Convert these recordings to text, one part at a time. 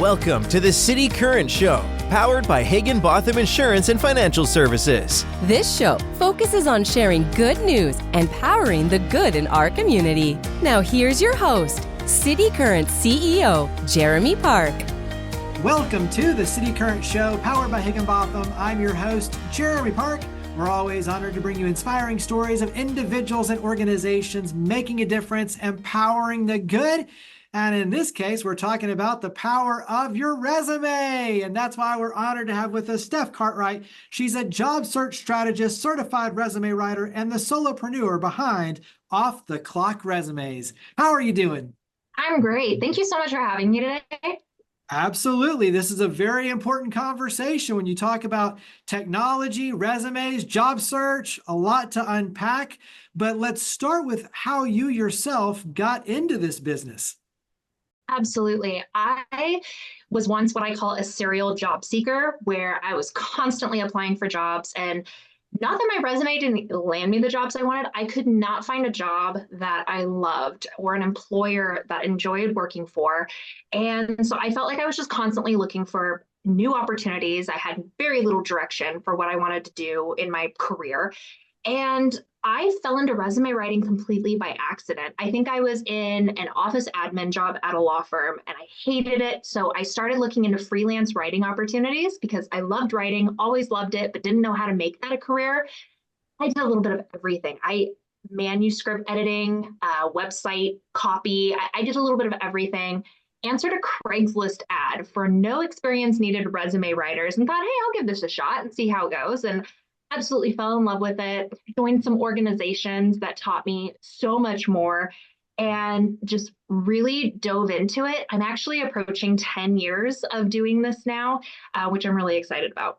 Welcome to the City Current Show, powered by Higginbotham Insurance and Financial Services. This show focuses on sharing good news and powering the good in our community. Now here's your host, City Current CEO, Jeremy Park. Welcome to the City Current Show, powered by Higginbotham. I'm your host, Jeremy Park. We're always honored to bring you inspiring stories of individuals and organizations making a difference, empowering the good. And in this case, we're talking about the power of your resume. And that's why we're honored to have with us Steph Cartwright. She's a job search strategist, certified resume writer, and the solopreneur behind Off the Clock Resumes. How are you doing? I'm great. Thank you so much for having me today. Absolutely. This is a very important conversation when you talk about technology, resumes, job search, a lot to unpack. But let's start with how you yourself got into this business. Absolutely. I was once what I call a serial job seeker, where I was constantly applying for jobs. And not that my resume didn't land me the jobs I wanted, I could not find a job that I loved or an employer that I enjoyed working for. And so I felt like I was just constantly looking for new opportunities. I had very little direction for what I wanted to do in my career. And I fell into resume writing completely by accident. I think I was in an office admin job at a law firm and I hated it. So I started looking into freelance writing opportunities because I loved writing, always loved it, but didn't know how to make that a career. I did a little bit of everything. Manuscript editing, website copy. I did a little bit of everything. Answered a Craigslist ad for no experience needed resume writers and thought, hey, I'll give this a shot and see how it goes. And absolutely fell in love with it, joined some organizations that taught me so much more, and just really dove into it. I'm actually approaching 10 years of doing this now, which I'm really excited about.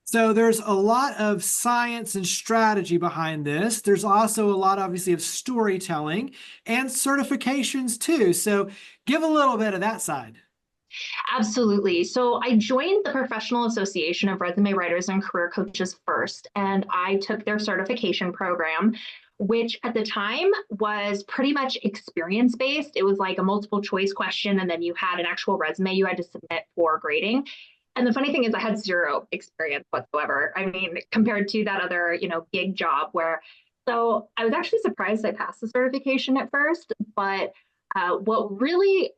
So there's a lot of science and strategy behind this. There's also a lot, obviously, of storytelling and certifications too. So give a little bit of that side. Absolutely. So I joined the Professional Association of Resume Writers and Career Coaches first, and I took their certification program, which at the time was pretty much experience-based. It was like a multiple choice question, and then you had an actual resume you had to submit for grading. And the funny thing is I had zero experience whatsoever. I mean, compared to that other, gig job so I was actually surprised I passed the certification at first, but what really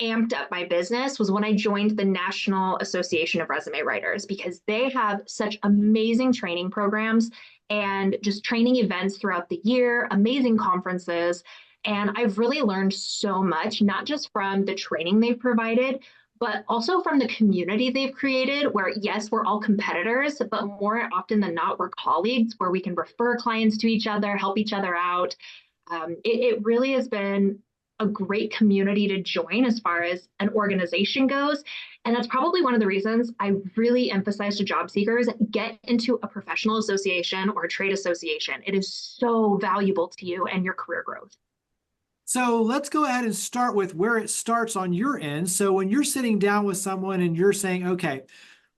amped up my business was when I joined the National Association of Resume Writers, because they have such amazing training programs and just training events throughout the year, amazing conferences. And I've really learned so much, not just from the training they've provided, but also from the community they've created, where yes, we're all competitors, but more often than not, we're colleagues, where we can refer clients to each other, help each other out. It really has been a great community to join as far as an organization goes. And that's probably one of the reasons I really emphasize to job seekers, get into a professional association or a trade association. It is so valuable to you and your career growth. So let's go ahead and start with where it starts on your end. So when you're sitting down with someone and you're saying, okay,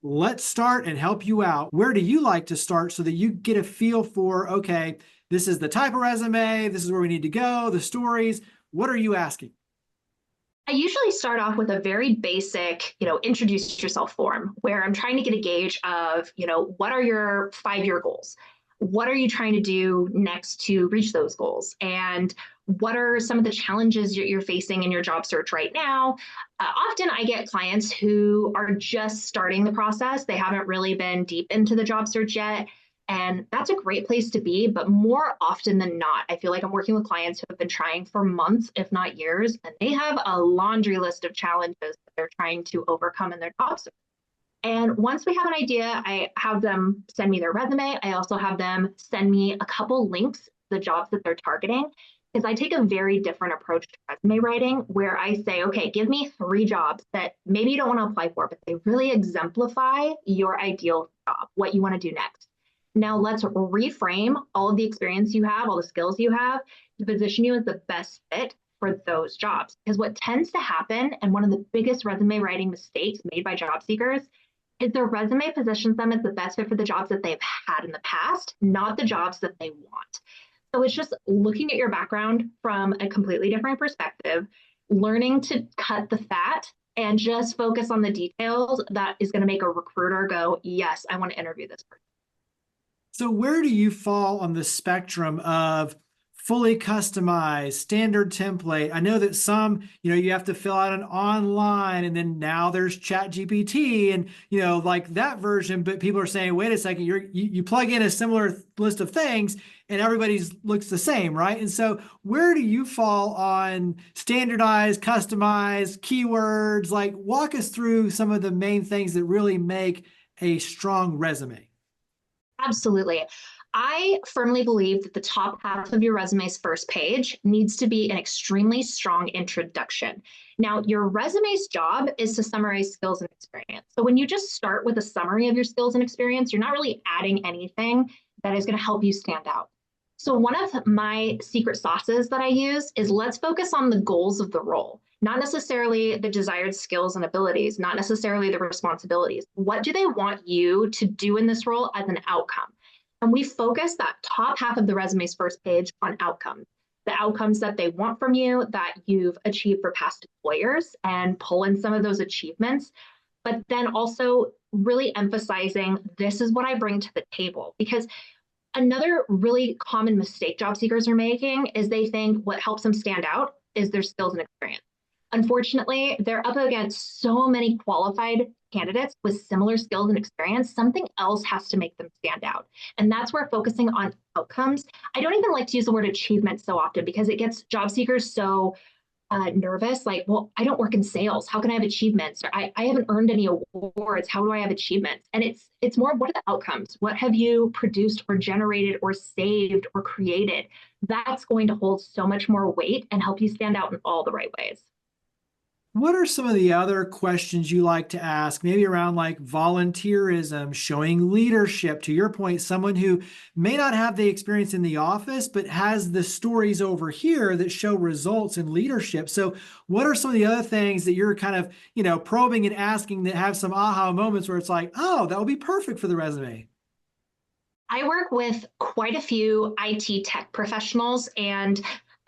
let's start and help you out, where do you like to start so that you get a feel for, okay, this is the type of resume, this is where we need to go, the stories. What are you asking? I usually start off with a very basic, introduce yourself form, where I'm trying to get a gauge of, what are your 5-year goals? What are you trying to do next to reach those goals? And what are some of the challenges you're facing in your job search right now? Often I get clients who are just starting the process. They haven't really been deep into the job search yet. And that's a great place to be. But more often than not, I feel like I'm working with clients who have been trying for months, if not years, and they have a laundry list of challenges that they're trying to overcome in their job search. And once we have an idea, I have them send me their resume. I also have them send me a couple links to the jobs that they're targeting, because I take a very different approach to resume writing, where I say, okay, give me 3 jobs that maybe you don't want to apply for, but they really exemplify your ideal job, what you want to do next. Now let's reframe all of the experience you have, all the skills you have, to position you as the best fit for those jobs. Because what tends to happen, and one of the biggest resume writing mistakes made by job seekers, is their resume positions them as the best fit for the jobs that they've had in the past, not the jobs that they want. So it's just looking at your background from a completely different perspective, learning to cut the fat and just focus on the details, that is going to make a recruiter go, yes, I want to interview this person. So where do you fall on the spectrum of fully customized, standard template? I know that some, you have to fill out an online, and then now there's Chat GPT and, like that version, but people are saying, wait a second, you plug in a similar list of things and everybody's looks the same, right? And so where do you fall on standardized, customized, keywords? Like, walk us through some of the main things that really make a strong resume. Absolutely. I firmly believe that the top half of your resume's first page needs to be an extremely strong introduction. Now, your resume's job is to summarize skills and experience. So when you just start with a summary of your skills and experience, you're not really adding anything that is going to help you stand out. So one of my secret sauces that I use is, let's focus on the goals of the role, not necessarily the desired skills and abilities, not necessarily the responsibilities. What do they want you to do in this role as an outcome? And we focus that top half of the resume's first page on outcomes, the outcomes that they want from you, that you've achieved for past employers, and pull in some of those achievements, but then also really emphasizing, this is what I bring to the table. Because another really common mistake job seekers are making is they think what helps them stand out is their skills and experience. Unfortunately, they're up against so many qualified candidates with similar skills and experience. Something else has to make them stand out. And that's where focusing on outcomes. I don't even like to use the word achievement so often, because it gets job seekers so nervous. Like, well, I don't work in sales. How can I have achievements? Or I haven't earned any awards. How do I have achievements? And it's more, what are the outcomes? What have you produced or generated or saved or created? That's going to hold so much more weight and help you stand out in all the right ways. What are some of the other questions you like to ask, maybe around like volunteerism, showing leadership? To your point, someone who may not have the experience in the office, but has the stories over here that show results in leadership. So what are some of the other things that you're kind of, probing and asking that have some aha moments where it's like, oh, that would be perfect for the resume? I work with quite a few IT tech professionals, and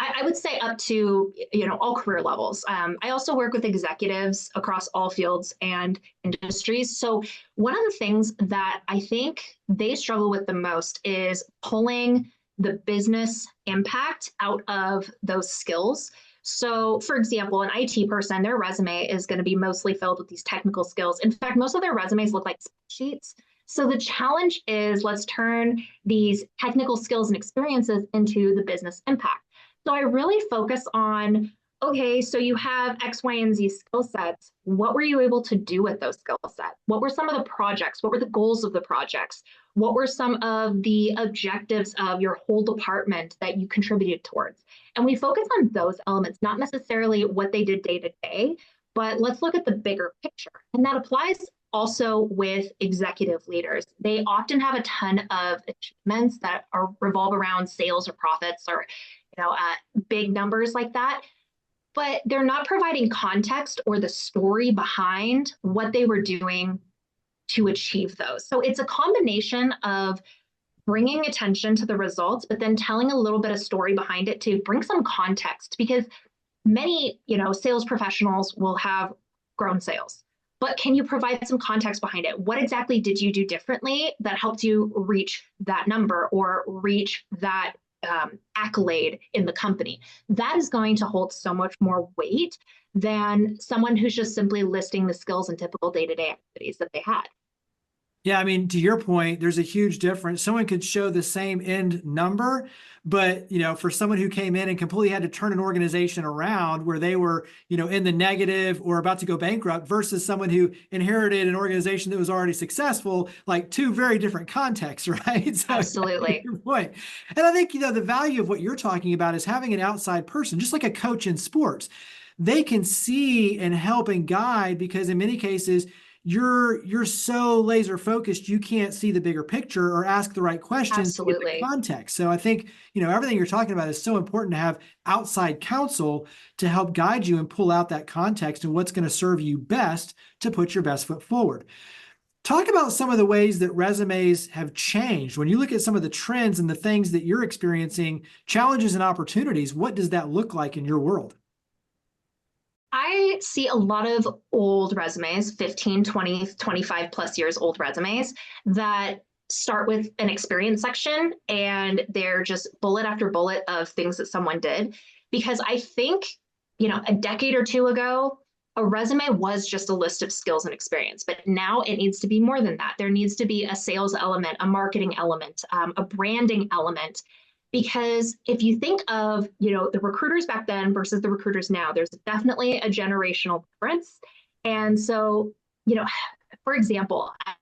I would say up to, all career levels. I also work with executives across all fields and industries. So one of the things that I think they struggle with the most is pulling the business impact out of those skills. So for example, an IT person, their resume is going to be mostly filled with these technical skills. In fact, most of their resumes look like spreadsheets. So the challenge is, let's turn these technical skills and experiences into the business impact. So I really focus on, okay, so you have X, Y, and Z skill sets. What were you able to do with those skill sets? What were some of the projects? What were the goals of the projects? What were some of the objectives of your whole department that you contributed towards? And we focus on those elements, not necessarily what they did day to day, but let's look at the bigger picture. And that applies also with executive leaders. They often have a ton of achievements that revolve around sales or profits or big numbers like that, but they're not providing context or the story behind what they were doing to achieve those. So it's a combination of bringing attention to the results, but then telling a little bit of story behind it to bring some context, because many, sales professionals will have grown sales. But can you provide some context behind it? What exactly did you do differently that helped you reach that number or reach that accolade in the company? That is going to hold so much more weight than someone who's just simply listing the skills and typical day-to-day activities that they had. Yeah, I mean, to your point, there's a huge difference. Someone could show the same end number, but, for someone who came in and completely had to turn an organization around where they were, in the negative or about to go bankrupt, versus someone who inherited an organization that was already successful, like two very different contexts, right? So, absolutely. Your point. And I think, the value of what you're talking about is having an outside person, just like a coach in sports. They can see and help and guide, because in many cases, you're so laser focused, you can't see the bigger picture or ask the right questions. Absolutely. To get the context. So I think, everything you're talking about is so important to have outside counsel to help guide you and pull out that context and what's going to serve you best to put your best foot forward. Talk about some of the ways that resumes have changed. When you look at some of the trends and the things that you're experiencing, challenges and opportunities, what does that look like in your world? I see a lot of old resumes, 15, 20, 25 plus years old resumes that start with an experience section and they're just bullet after bullet of things that someone did. Because I think, a decade or two ago, a resume was just a list of skills and experience, but now it needs to be more than that. There needs to be a sales element, a marketing element, a branding element. Because if you think of, the recruiters back then versus the recruiters now, there's definitely a generational difference. And so, for example, I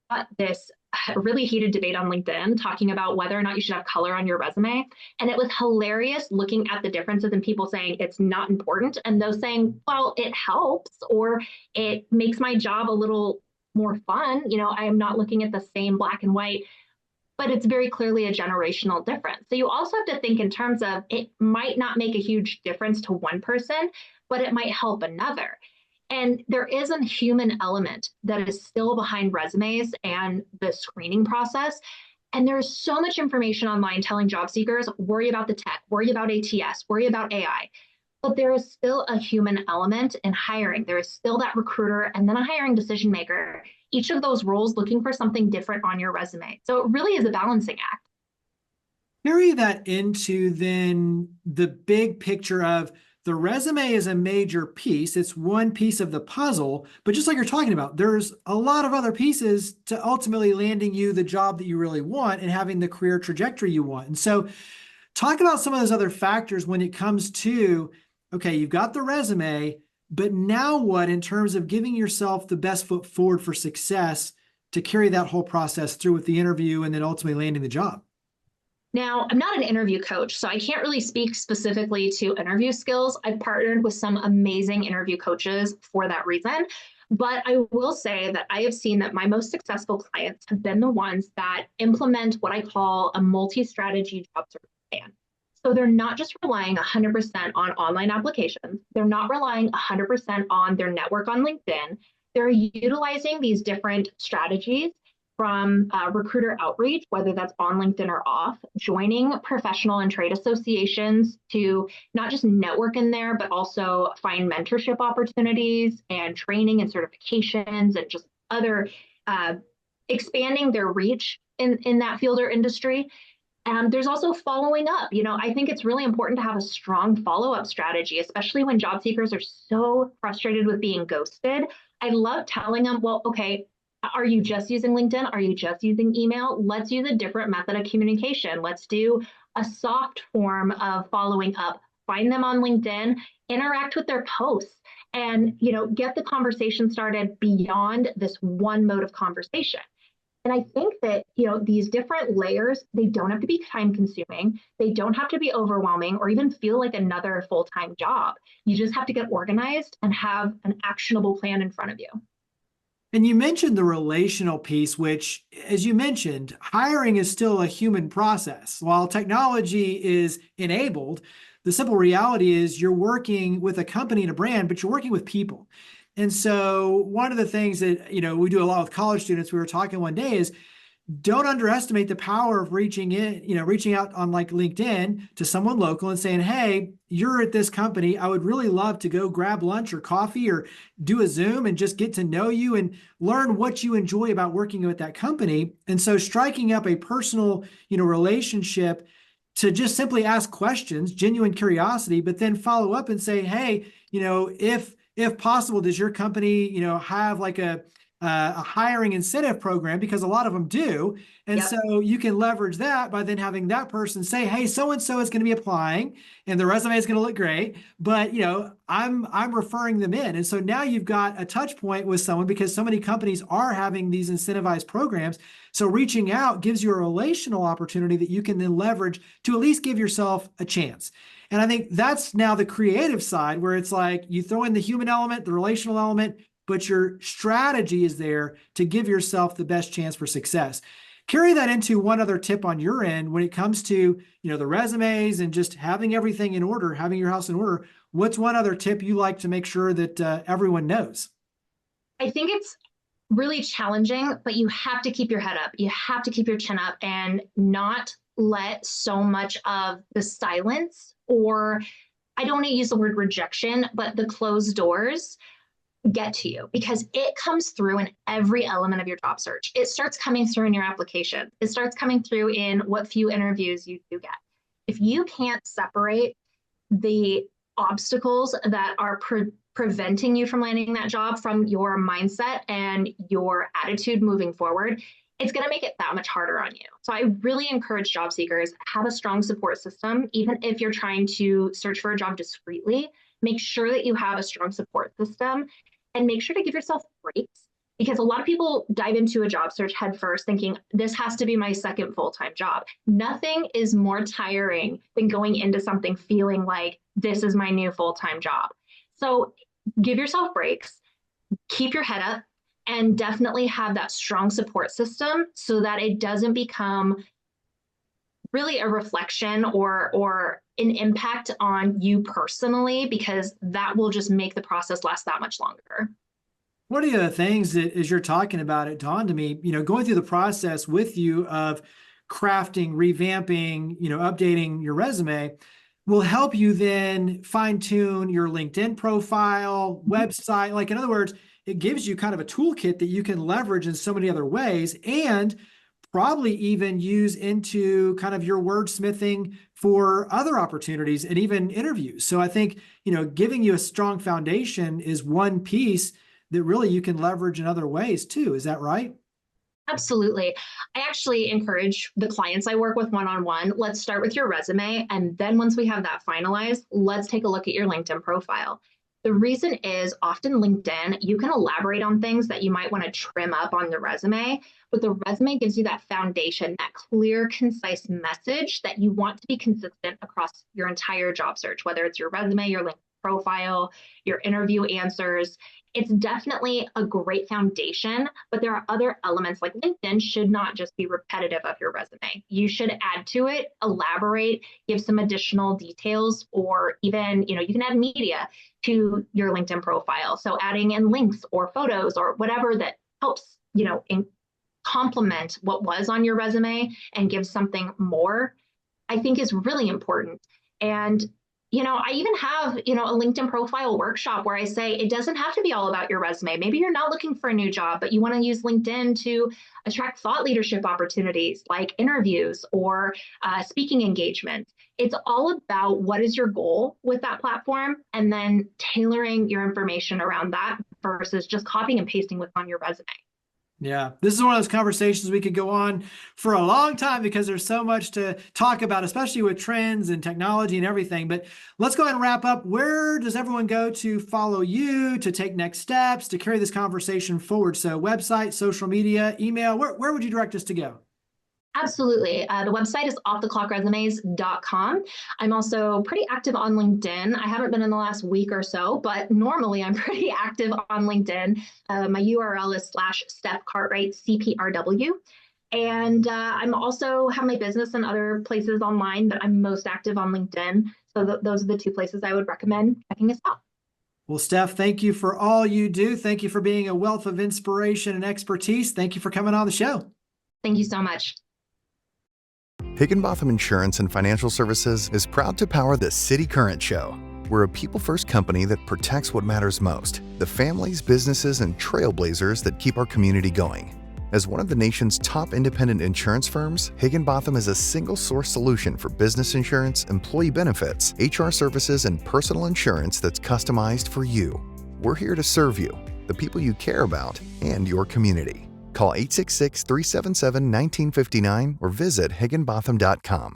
got this really heated debate on LinkedIn talking about whether or not you should have color on your resume. And it was hilarious looking at the differences in people saying it's not important and those saying, well, it helps or it makes my job a little more fun. I am not looking at the same black and white, but it's very clearly a generational difference. So you also have to think in terms of it might not make a huge difference to one person, but it might help another. And there is a human element that is still behind resumes and the screening process. And there's so much information online telling job seekers, worry about the tech, worry about ATS, worry about AI. But there is still a human element in hiring. There is still that recruiter and then a hiring decision maker, each of those roles looking for something different on your resume. So it really is a balancing act. Carry that into then the big picture of the resume is a major piece. It's one piece of the puzzle, but just like you're talking about, there's a lot of other pieces to ultimately landing you the job that you really want and having the career trajectory you want. And so talk about some of those other factors when it comes to, okay, you've got the resume, but now what in terms of giving yourself the best foot forward for success to carry that whole process through with the interview and then ultimately landing the job? Now, I'm not an interview coach, so I can't really speak specifically to interview skills. I've partnered with some amazing interview coaches for that reason. But I will say that I have seen that my most successful clients have been the ones that implement what I call a multi-strategy job search plan. So they're not just relying 100% on online applications. They're not relying 100% on their network on LinkedIn. They're utilizing these different strategies from recruiter outreach, whether that's on LinkedIn or off, joining professional and trade associations to not just network in there, but also find mentorship opportunities and training and certifications and just other expanding their reach in that field or industry. There's also following up. I think it's really important to have a strong follow-up strategy, especially when job seekers are so frustrated with being ghosted. I love telling them, well, okay, are you just using LinkedIn? Are you just using email? Let's use a different method of communication. Let's do a soft form of following up. Find them on LinkedIn, interact with their posts, and get the conversation started beyond this one mode of conversation. And I think that, these different layers, they don't have to be time consuming. They don't have to be overwhelming or even feel like another full-time job. You just have to get organized and have an actionable plan in front of you. And you mentioned the relational piece, which, as you mentioned, hiring is still a human process. While technology is enabled, the simple reality is you're working with a company and a brand, but you're working with people. And so one of the things that, we do a lot with college students, we were talking one day, is don't underestimate the power of reaching out on like LinkedIn to someone local and saying, hey, you're at this company. I would really love to go grab lunch or coffee or do a Zoom and just get to know you and learn what you enjoy about working with that company. And so striking up a personal, relationship to just simply ask questions, genuine curiosity, but then follow up and say, hey, if possible, does your company, have like a hiring incentive program? Because a lot of them do. And Yep. So you can leverage that by then having that person say, hey, so-and-so is going to be applying and the resume is going to look great, but I'm referring them in. And so now you've got a touch point with someone because so many companies are having these incentivized programs. So reaching out gives you a relational opportunity that you can then leverage to at least give yourself a chance. And I think that's now the creative side where it's like you throw in the human element, the relational element, but your strategy is there to give yourself the best chance for success. Carry that into one other tip on your end when it comes to, the resumes and just having everything in order, having your house in order. What's one other tip you like to make sure that everyone knows? I think it's really challenging, but you have to keep your head up. You have to keep your chin up and not let so much of the silence or I don't want to use the word rejection, but the closed doors get to you because it comes through in every element of your job search. It starts coming through in your application. It starts coming through in what few interviews you do get. If you can't separate the obstacles that are preventing you from landing that job from your mindset and your attitude moving forward, it's going to make it that much harder on you. So I really encourage job seekers, have a strong support system. Even if you're trying to search for a job discreetly, make sure that you have a strong support system and make sure to give yourself breaks, because a lot of people dive into a job search headfirst thinking this has to be my second full-time job. Nothing is more tiring than going into something feeling like this is my new full-time job. So give yourself breaks, keep your head up, and definitely have that strong support system so that it doesn't become really a reflection or an impact on you personally, because that will just make the process last that much longer. One of the other things that, as you're talking about, it dawned to me, going through the process with you of crafting, revamping, updating your resume will help you then fine tune your LinkedIn profile, website. Like, in other words, it gives you kind of a toolkit that you can leverage in so many other ways, and probably even use into kind of your wordsmithing for other opportunities and even interviews. So I think, giving you a strong foundation is one piece that really you can leverage in other ways too. Is that right? Absolutely. I actually encourage the clients I work with one-on-one, let's start with your resume. And then once we have that finalized, let's take a look at your LinkedIn profile. The reason is often LinkedIn, you can elaborate on things that you might want to trim up on the resume, but the resume gives you that foundation, that clear, concise message that you want to be consistent across your entire job search, whether it's your resume, your LinkedIn profile, your interview answers. It's definitely a great foundation, but there are other elements. Like LinkedIn should not just be repetitive of your resume. You should add to it, elaborate, give some additional details, or even, you can add media to your LinkedIn profile. So adding in links or photos or whatever that helps, complement what was on your resume and give something more, I think is really important. And I even have, a LinkedIn profile workshop where I say it doesn't have to be all about your resume. Maybe you're not looking for a new job, but you want to use LinkedIn to attract thought leadership opportunities like interviews or speaking engagements. It's all about what is your goal with that platform and then tailoring your information around that versus just copying and pasting what's on your resume. Yeah, this is one of those conversations we could go on for a long time because there's so much to talk about, especially with trends and technology and everything. But let's go ahead and wrap up. Where does everyone go to follow you, to take next steps, to carry this conversation forward? So website, social media, email, where would you direct us to go? Absolutely. The website is offtheclockresumes.com. I'm also pretty active on LinkedIn. I haven't been in the last week or so, but normally I'm pretty active on LinkedIn. My URL is /Steph Cartwright CPRW. And I'm also have my business in other places online, but I'm most active on LinkedIn. So those are the two places I would recommend checking us out. Well, Steph, thank you for all you do. Thank you for being a wealth of inspiration and expertise. Thank you for coming on the show. Thank you so much. Higginbotham Insurance and Financial Services is proud to power the City Current Show. We're a people-first company that protects what matters most, the families, businesses, and trailblazers that keep our community going. As one of the nation's top independent insurance firms, Higginbotham is a single-source solution for business insurance, employee benefits, HR services, and personal insurance that's customized for you. We're here to serve you, the people you care about, and your community. Call 866-377-1959 or visit higginbotham.com.